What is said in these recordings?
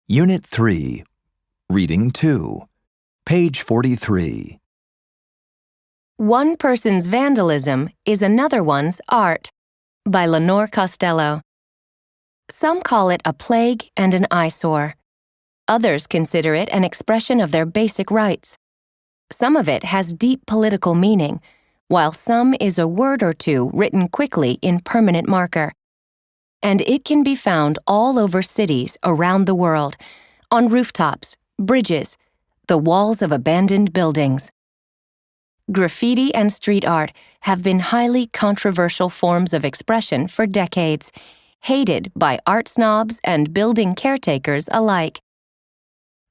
Unit 3, Reading 2, page 43. One person's vandalism is another one's art, by Lenore Costello. Some call it a plague and an eyesore. Others consider it an expression of their basic rights. Some of it has deep political meaning, while some is a word or two written quickly in permanent marker. And it can be found all over cities around the world, on rooftops, bridges, the walls of abandoned buildings. Graffiti and street art have been highly controversial forms of expression for decades, hated by art snobs and building caretakers alike.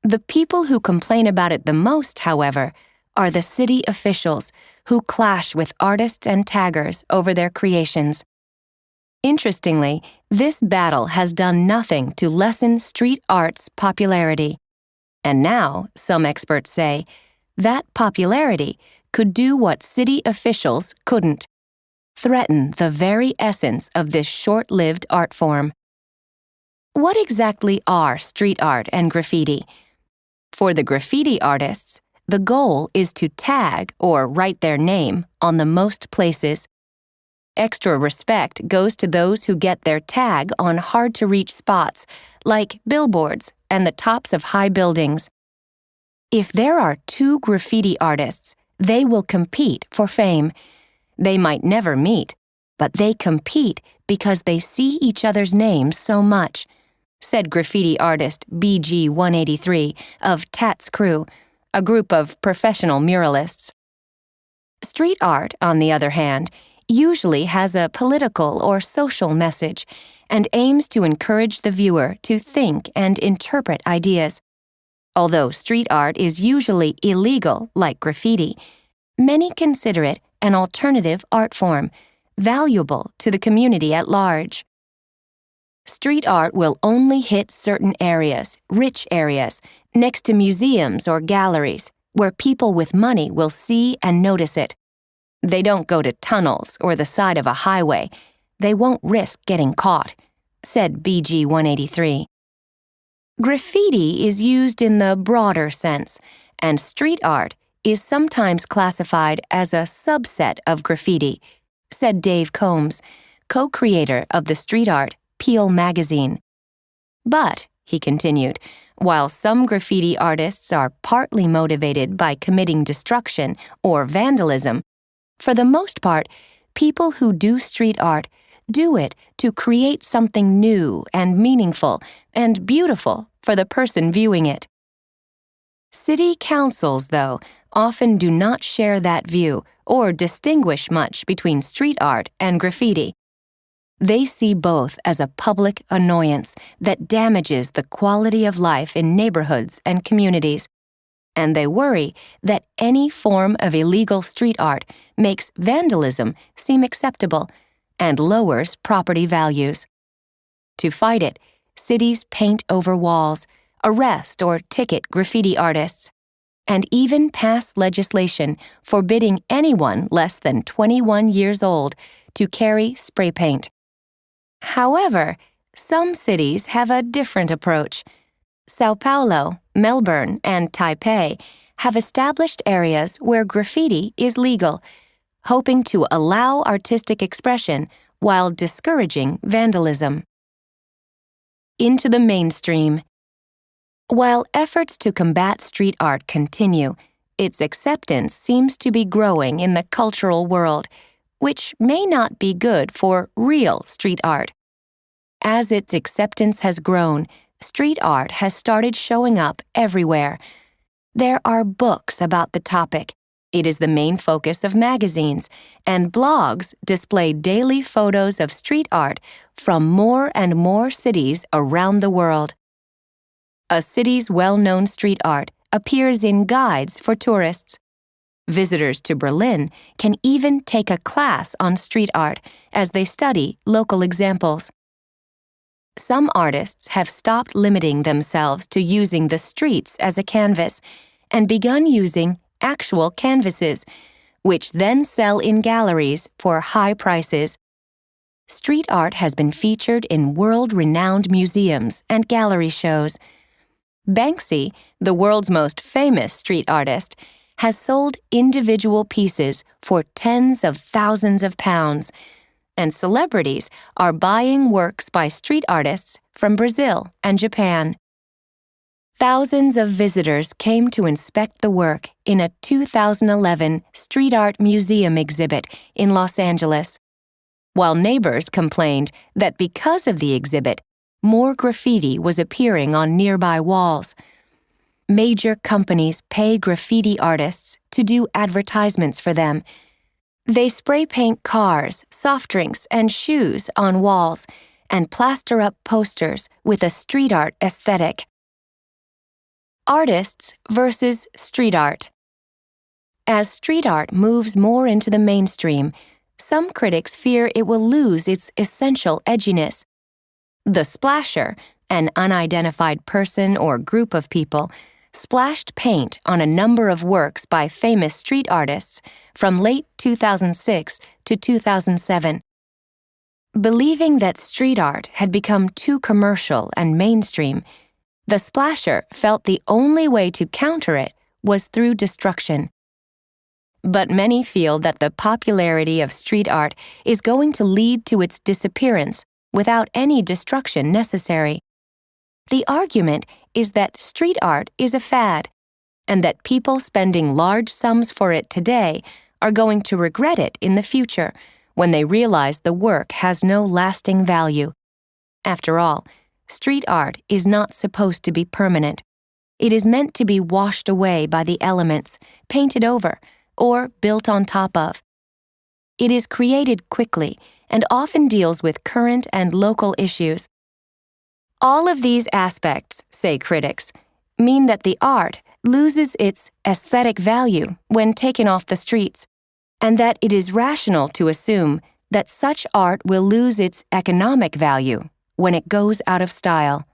The people who complain about it the most, however, are the city officials who clash with artists and taggers over their creations. Interestingly, this battle has done nothing to lessen street art's popularity. And now, some experts say, that popularity could do what city officials couldn't: threaten the very essence of this short-lived art form. What exactly are street art and graffiti? For the graffiti artists, the goal is to tag or write their name on the most places. Extra respect goes to those who get their tag on hard-to-reach spots, like billboards and the tops of high buildings. If there are two graffiti artists, they will compete for fame. They might never meet, but they compete because they see each other's names so much, said graffiti artist BG 183 of Tat's Crew, a group of professional muralists. Street art, on the other hand, usually has a political or social message and aims to encourage the viewer to think and interpret ideas. Although street art is usually illegal, like graffiti, many consider it an alternative art form, valuable to the community at large. Street art will only hit certain areas, rich areas, next to museums or galleries, where people with money will see and notice it. They don't go to tunnels or the side of a highway. They won't risk getting caught, said BG 183. Graffiti is used in the broader sense, and street art is sometimes classified as a subset of graffiti, said Dave Combs, co-creator of the street art Peel magazine. But, he continued, while some graffiti artists are partly motivated by committing destruction or vandalism, for the most part, people who do street art do it to create something new and meaningful and beautiful for the person viewing it. City councils, though, often do not share that view or distinguish much between street art and graffiti. They see both as a public annoyance that damages the quality of life in neighborhoods and communities, and they worry that any form of illegal street art makes vandalism seem acceptable and lowers property values. To fight it, cities paint over walls, arrest or ticket graffiti artists, and even pass legislation forbidding anyone less than 21 years old to carry spray paint. However, some cities have a different approach. Sao Paulo, Melbourne, and Taipei have established areas where graffiti is legal, hoping to allow artistic expression while discouraging vandalism. Into the mainstream. While efforts to combat street art continue, its acceptance seems to be growing in the cultural world, which may not be good for real street art. As its acceptance has grown, street art has started showing up everywhere. There are books about the topic. It is the main focus of magazines, and blogs display daily photos of street art from more and more cities around the world. A city's well-known street art appears in guides for tourists. Visitors to Berlin can even take a class on street art as they study local examples. Some artists have stopped limiting themselves to using the streets as a canvas and begun using actual canvases, which then sell in galleries for high prices. Street art has been featured in world-renowned museums and gallery shows. Banksy, the world's most famous street artist, has sold individual pieces for tens of thousands of pounds, and celebrities are buying works by street artists from Brazil and Japan. Thousands of visitors came to inspect the work in a 2011 street art museum exhibit in Los Angeles, while neighbors complained that because of the exhibit, more graffiti was appearing on nearby walls. Major companies pay graffiti artists to do advertisements for them. They spray paint cars, soft drinks, and shoes on walls and plaster up posters with a street art aesthetic. Artists versus street art. As street art moves more into the mainstream, some critics fear it will lose its essential edginess. The splasher, an unidentified person or group of people, splashed paint on a number of works by famous street artists from late 2006 to 2007. Believing that street art had become too commercial and mainstream, the splasher felt the only way to counter it was through destruction. But many feel that the popularity of street art is going to lead to its disappearance without any destruction necessary. The argument is that street art is a fad, and that people spending large sums for it today are going to regret it in the future when they realize the work has no lasting value. After all, street art is not supposed to be permanent. It is meant to be washed away by the elements, painted over, or built on top of. It is created quickly and often deals with current and local issues. All of these aspects, say critics, mean that the art loses its aesthetic value when taken off the streets, and that it is rational to assume that such art will lose its economic value when it goes out of style.